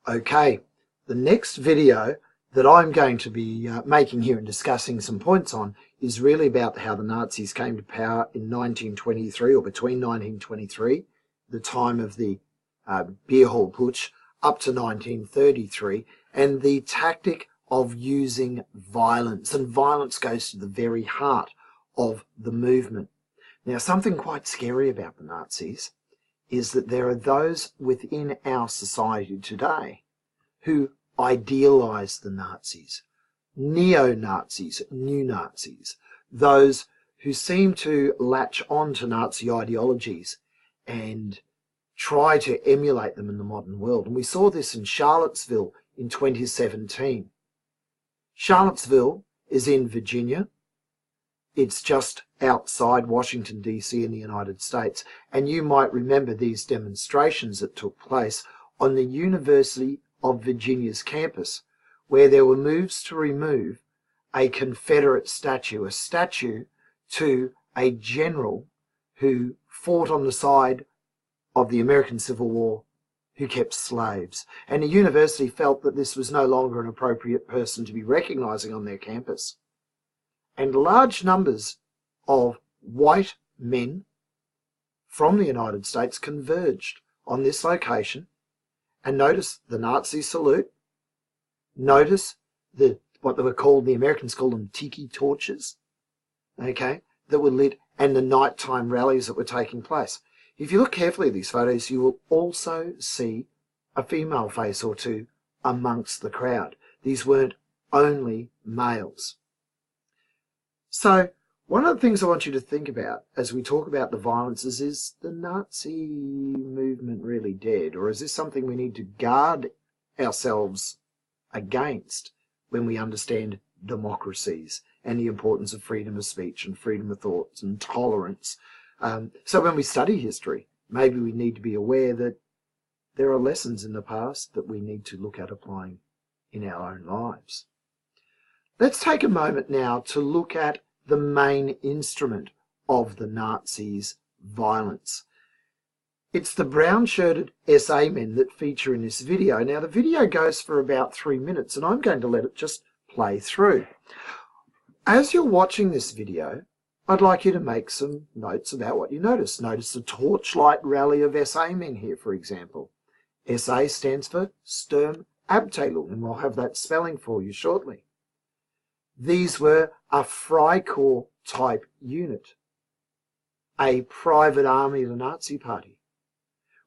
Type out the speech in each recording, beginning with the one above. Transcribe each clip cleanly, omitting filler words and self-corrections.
Okay, the next video that I'm going to be making here and discussing some points on is really about how the Nazis came to power in 1923, or between 1923, the time of the beer hall putsch, up to 1933, and the tactic of using violence. And violence goes to the very heart of the movement. Now, something quite scary about the Nazis is that there are those within our society today who idealize the Nazis, neo-Nazis, new Nazis, those who seem to latch on to Nazi ideologies and try to emulate them in the modern world. And we saw this in Charlottesville in 2017. Charlottesville is in Virginia. It's just outside Washington, D.C. in the United States. And you might remember these demonstrations that took place on the University of Virginia's campus, where there were moves to remove a Confederate statue, a statue to a general who fought on the side of the American Civil War, who kept slaves. And the university felt that this was no longer an appropriate person to be recognizing on their campus. And large numbers of white men from the United States converged on this location. And notice the Nazi salute. Notice what they were called, the Americans called them tiki torches, okay, that were lit, and the nighttime rallies that were taking place. If you look carefully at these photos, you will also see a female face or two amongst the crowd. These weren't only males. So one of the things I want you to think about as we talk about the violences is the Nazi movement really dead? Or is this something we need to guard ourselves against when we understand democracies and the importance of freedom of speech and freedom of thought and tolerance? So when we study history, maybe we need to be aware that there are lessons in the past that we need to look at applying in our own lives. Let's take a moment now to look at the main instrument of the Nazis' violence. It's the brown-shirted SA men that feature in this video. Now, the video goes for about 3 minutes, and I'm going to let it just play through. As you're watching this video, I'd like you to make some notes about what you notice. Notice the torchlight rally of SA men here, for example. SA stands for Sturmabteilung, and we'll have that spelling for you shortly. These were a Freikorps type unit, a private army of the Nazi Party.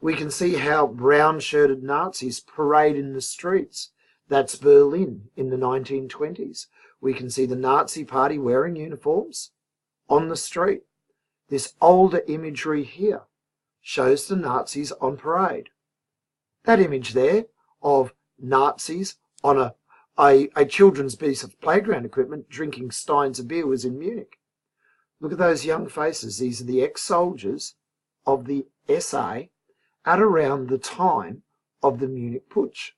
We can see how brown-shirted Nazis parade in the streets. That's Berlin in the 1920s. We can see the Nazi Party wearing uniforms on the street. This older imagery here shows the Nazis on parade. That image there of Nazis on a children's piece of playground equipment drinking steins of beer was in Munich. Look at those young faces. These are the ex-soldiers of the SA at around the time of the Munich putsch.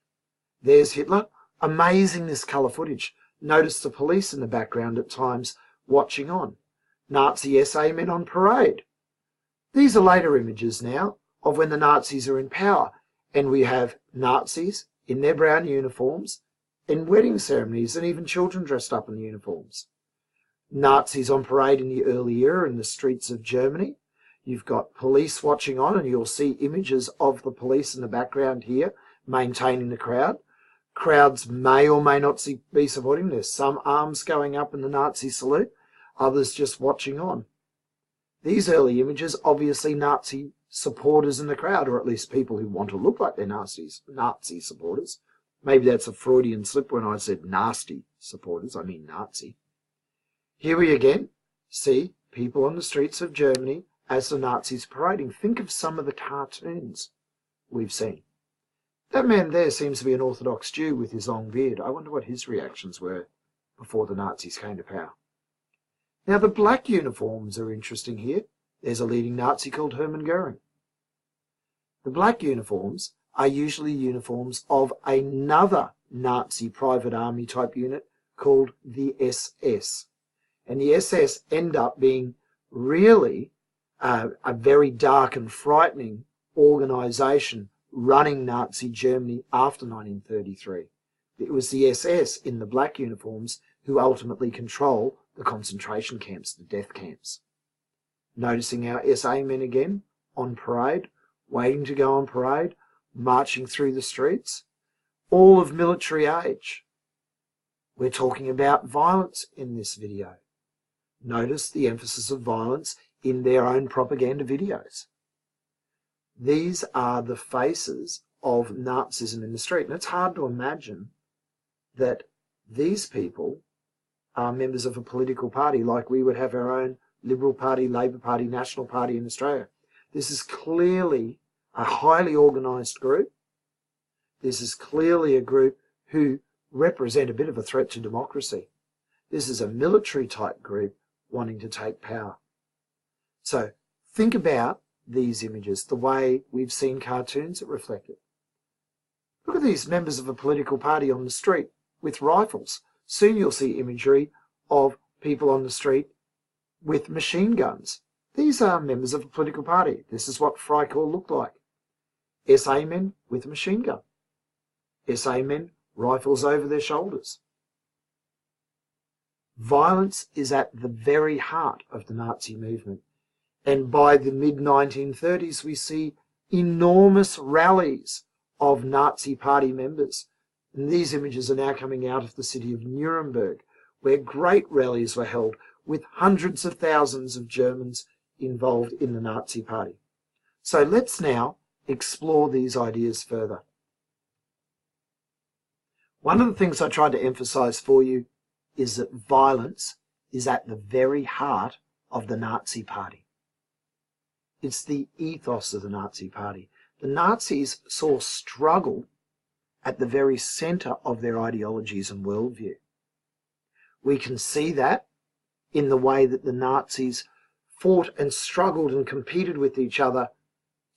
There's Hitler. Amazing, this colour footage. Notice the police in the background at times watching on. Nazi SA men on parade. These are later images now of when the Nazis are in power, and we have Nazis in their brown uniforms in wedding ceremonies, and even children dressed up in the uniforms. Nazis on parade in the early era in the streets of Germany. You've got police watching on, and you'll see images of the police in the background here, maintaining the crowd. Crowds may or may not be supporting. There's some arms going up in the Nazi salute, others just watching on. These early images, obviously Nazi supporters in the crowd, or at least people who want to look like they're Nazi supporters. Maybe that's a Freudian slip when I said nasty supporters, I mean Nazi. Here we again see people on the streets of Germany as the Nazis parading. Think of some of the cartoons we've seen. That man there seems to be an Orthodox Jew with his long beard. I wonder what his reactions were before the Nazis came to power. Now, the black uniforms are interesting here. There's a leading Nazi called Hermann Goering. The black uniforms are usually uniforms of another Nazi private army type unit called the SS. And the SS end up being really a very dark and frightening organisation running Nazi Germany after 1933. It was the SS in the black uniforms who ultimately control the concentration camps, the death camps. Noticing our SA men again on parade, waiting to go on parade, marching through the streets, all of military age. We're talking about violence in this video. Notice the emphasis of violence in their own propaganda videos. These are the faces of Nazism in the street, and it's hard to imagine that these people are members of a political party like we would have our own Liberal Party, Labor Party, National Party in Australia. This is clearly a highly organised group. This is clearly a group who represent a bit of a threat to democracy. This is a military type group wanting to take power. So think about these images, the way we've seen cartoons that reflect it. Look at these members of a political party on the street with rifles. Soon you'll see imagery of people on the street with machine guns. These are members of a political party. This is what Freikorps looked like. SA men with a machine gun. SA men, rifles over their shoulders. Violence is at the very heart of the Nazi movement. And by the mid-1930s, we see enormous rallies of Nazi party members. And these images are now coming out of the city of Nuremberg, where great rallies were held with hundreds of thousands of Germans involved in the Nazi party. So let's now explore these ideas further. One of the things I tried to emphasize for you is that violence is at the very heart of the Nazi party. It's the ethos of the Nazi party. The Nazis saw struggle at the very center of their ideologies and worldview. We can see that in the way that the Nazis fought and struggled and competed with each other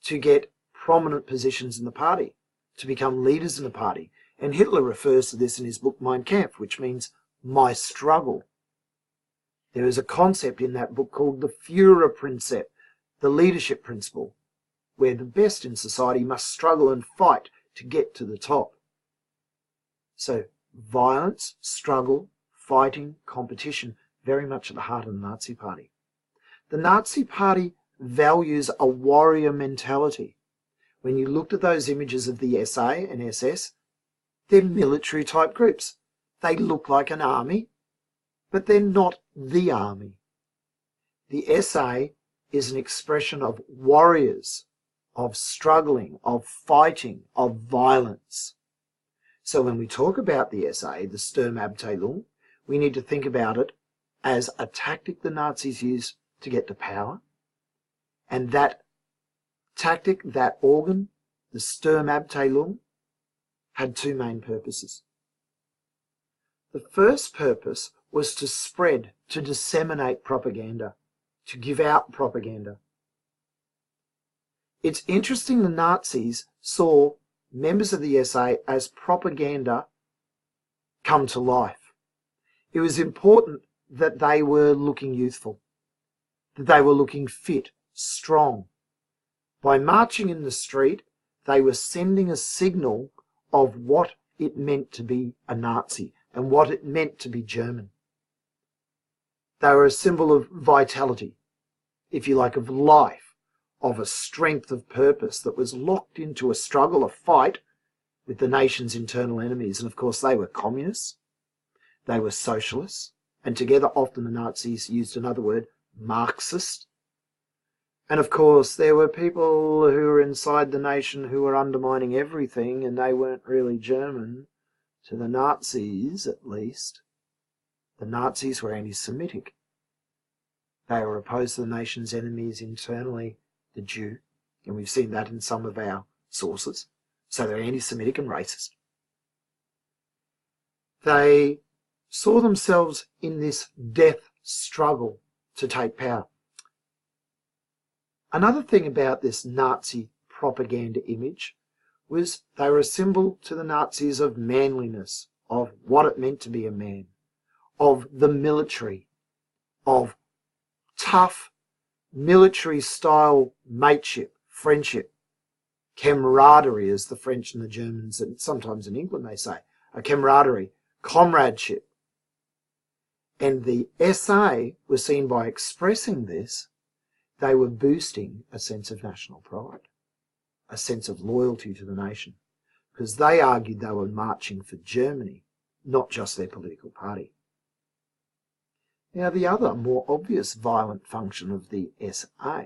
to get prominent positions in the party, to become leaders in the party. And Hitler refers to this in his book Mein Kampf, which means my struggle. There is a concept in that book called the Führerprinzip, the leadership principle, where the best in society must struggle and fight to get to the top. So violence, struggle, fighting, competition, very much at the heart of the Nazi party. The Nazi party values a warrior mentality. When you looked at those images of the SA and SS, they're military type groups. They look like an army, but they're not the army. The SA is an expression of warriors, of struggling, of fighting, of violence. So when we talk about the SA, the Sturmabteilung, we need to think about it as a tactic the Nazis used to get to power. And that tactic, that organ, the Sturmabteilung, had two main purposes. The first purpose was to spread, to disseminate propaganda, to give out propaganda. It's interesting the Nazis saw members of the SA as propaganda come to life. It was important that they were looking youthful, that they were looking fit, strong. By marching in the street, they were sending a signal of what it meant to be a Nazi and what it meant to be German. They were a symbol of vitality, if you like, of life, of a strength of purpose that was locked into a struggle, a fight with the nation's internal enemies. And of course they were communists, they were socialists, and together often the Nazis used another word, Marxist. And of course there were people who were inside the nation who were undermining everything, and they weren't really German. To the Nazis, at least, the Nazis were anti-Semitic. They were opposed to the nation's enemies internally, the Jew, and we've seen that in some of our sources. So they're anti-Semitic and racist. They saw themselves in this death struggle to take power. Another thing about this Nazi propaganda image was they were a symbol to the Nazis of manliness, of what it meant to be a man, of the military, of tough military-style mateship, friendship, camaraderie, as the French and the Germans, and sometimes in England they say, a camaraderie, comradeship. And the SA were seen by expressing this, they were boosting a sense of national pride, a sense of loyalty to the nation, because they argued they were marching for Germany, not just their political party. Now, the other more obvious violent function of the SA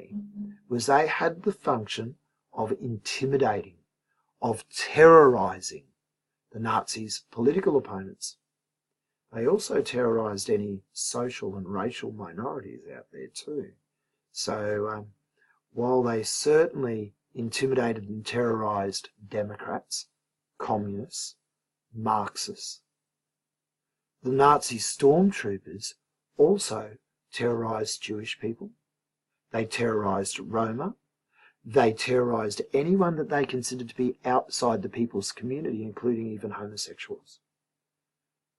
was they had the function of intimidating, of terrorising the Nazis' political opponents. They also terrorised any social and racial minorities out there too. So while they certainly intimidated and terrorised Democrats, communists, Marxists, the Nazi stormtroopers also terrorised Jewish people. They terrorised Roma. They terrorised anyone that they considered to be outside the people's community, including even homosexuals.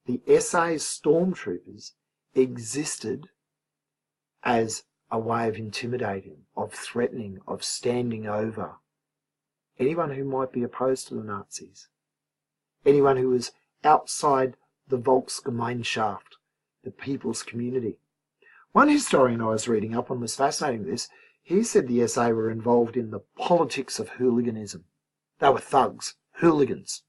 The SA stormtroopers existed as a way of intimidating, of threatening, of standing over anyone who might be opposed to the Nazis, anyone who was outside the Volksgemeinschaft, the people's community. One historian I was reading up on was fascinating with this. He said the SA were involved in the politics of hooliganism. They were thugs, hooligans.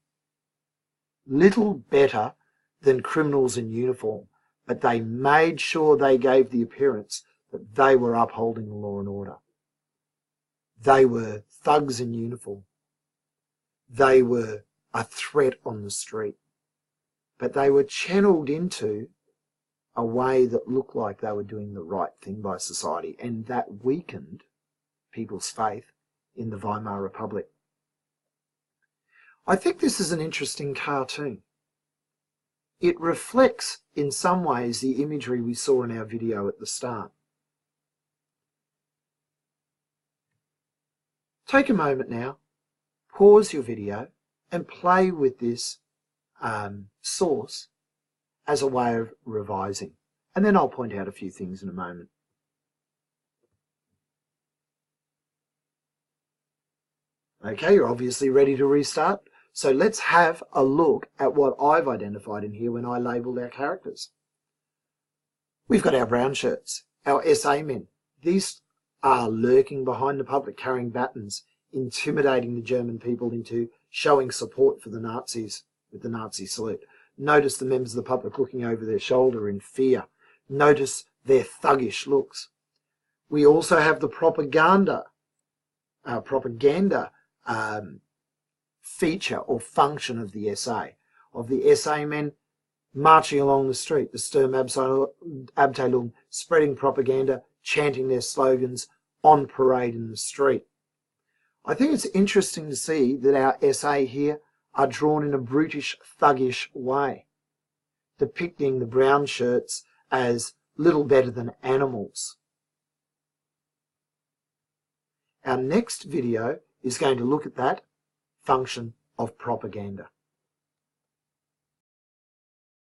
Little better than criminals in uniform, but they made sure they gave the appearance that they were upholding the law and order. They were thugs in uniform. They were a threat on the street, but they were channeled into a way that looked like they were doing the right thing by society, and that weakened people's faith in the Weimar Republic. I think this is an interesting cartoon. It reflects in some ways the imagery we saw in our video at the start. Take a moment now, pause your video and play with this source as a way of revising. And then I'll point out a few things in a moment. Okay, you're obviously ready to restart. So let's have a look at what I've identified in here when I labelled our characters. We've got our brown shirts, our SA men. These are lurking behind the public, carrying batons, intimidating the German people into showing support for the Nazis with the Nazi salute. Notice the members of the public looking over their shoulder in fear. Notice their thuggish looks. We also have the propaganda feature or function of the SA men marching along the street, the Sturmabteilung, spreading propaganda, chanting their slogans on parade in the street. I think it's interesting to see that our SA here are drawn in a brutish, thuggish way, depicting the brown shirts as little better than animals. Our next video is going to look at that function of propaganda.